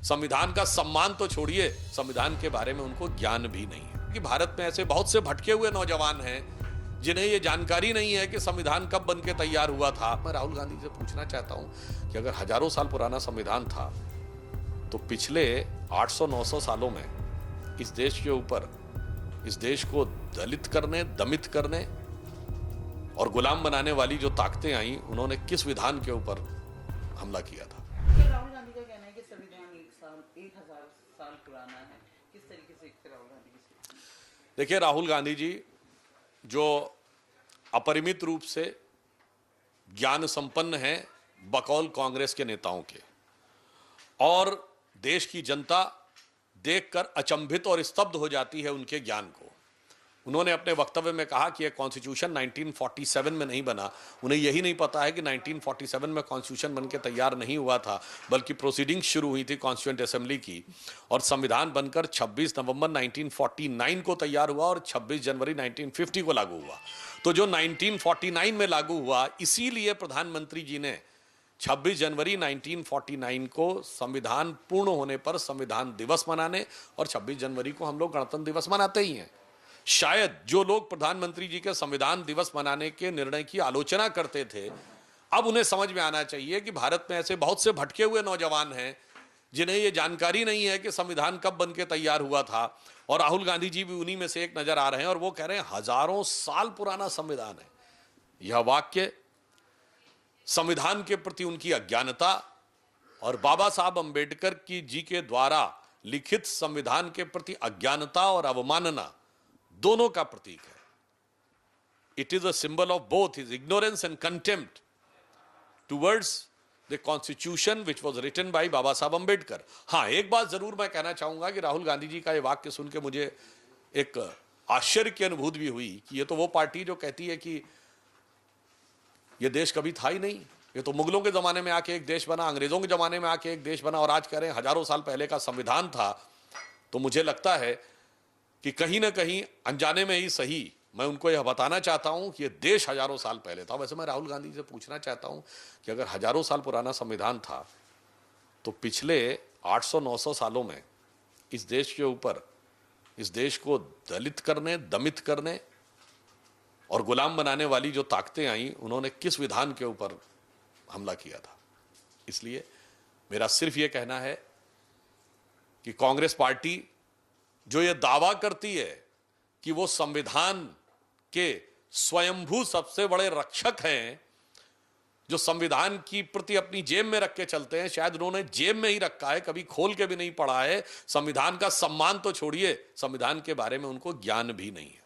संविधान का सम्मान तो छोड़िए, संविधान के बारे में उनको ज्ञान भी नहीं है कि भारत में ऐसे बहुत से भटके हुए नौजवान हैं जिन्हें ये जानकारी नहीं है कि संविधान कब बन के तैयार हुआ था। मैं राहुल गांधी से पूछना चाहता हूं कि अगर हजारों साल पुराना संविधान था तो पिछले 800-900 सालों में इस देश के ऊपर, इस देश को दलित करने, दमित करने और गुलाम बनाने वाली जो ताकतें आई, उन्होंने किस विधान के ऊपर हमला किया था। राहुल गांधी का कहना है कि संविधान 1000 साल पुराना है। किस तरीके से राहुल गांधी की? देखिए, राहुल गांधी जी जो अपरिमित रूप से ज्ञान संपन्न हैं बकौल कांग्रेस के नेताओं के, और देश की जनता देखकर अचंभित और स्तब्ध हो जाती है उनके ज्ञान को। उन्होंने अपने वक्तव्य में कहा कि यह कॉन्स्टिट्यूशन 1947 में नहीं बना। उन्हें यही नहीं पता है कि 1947 में कॉन्स्टिट्यूशन बनकर तैयार नहीं हुआ था, बल्कि प्रोसीडिंग शुरू हुई थी कॉन्स्टिट्यूएंट असेंबली की, और संविधान बनकर 26 नवंबर 1949 को तैयार हुआ और 26 जनवरी 1950 को लागू हुआ। तो जो 1949 में लागू हुआ, इसीलिए प्रधानमंत्री जी ने 26 जनवरी 1949 को संविधान पूर्ण होने पर संविधान दिवस मनाने, और 26 जनवरी को हम लोग गणतंत्र दिवस मनाते ही हैं। शायद जो लोग प्रधानमंत्री जी के संविधान दिवस मनाने के निर्णय की आलोचना करते थे, अब उन्हें समझ में आना चाहिए कि भारत में ऐसे बहुत से भटके हुए नौजवान हैं जिन्हें यह जानकारी नहीं है कि संविधान कब बन के तैयार हुआ था। और राहुल गांधी जी भी उन्हीं में से एक नजर आ रहे हैं, और वो कह रहे हैं हजारों साल पुराना संविधान है। यह वाक्य संविधान के प्रति उनकी अज्ञानता और बाबा साहब अंबेडकर की जी के द्वारा लिखित संविधान के प्रति अज्ञानता और अवमानना दोनों का प्रतीक है। It is a symbol of both his ignorance and contempt towards the constitution which was written by Baba Saheb Ambedkar. हाँ, एक बात जरूर मैं कहना चाहूंगा कि राहुल गांधी जी का यह वाक्य सुन के मुझे एक आश्चर्य की अनुभूति भी हुई कि यह तो वो पार्टी जो कहती है कि यह देश कभी था ही नहीं, ये तो मुगलों के जमाने में आके एक देश बना, अंग्रेजों के जमाने में आके एक देश बना, और आज कह रहे हैं हजारों साल पहले का संविधान था। तो मुझे लगता है कि कहीं ना कहीं अनजाने में ही सही, मैं उनको यह बताना चाहता हूं कि यह देश हजारों साल पहले था। वैसे मैं राहुल गांधी से पूछना चाहता हूं कि अगर हजारों साल पुराना संविधान था तो पिछले 800-900 सालों में इस देश के ऊपर, इस देश को दलित करने, दमित करने और गुलाम बनाने वाली जो ताकतें आई, उन्होंने किस विधान के ऊपर हमला किया था। इसलिए मेरा सिर्फ यह कहना है कि कांग्रेस पार्टी जो ये दावा करती है कि वो संविधान के स्वयंभू सबसे बड़े रक्षक हैं, जो संविधान की प्रति अपनी जेब में रख के चलते हैं, शायद उन्होंने जेब में ही रखा है, कभी खोल के भी नहीं पढ़ा है। संविधान का सम्मान तो छोड़िए, संविधान के बारे में उनको ज्ञान भी नहीं है।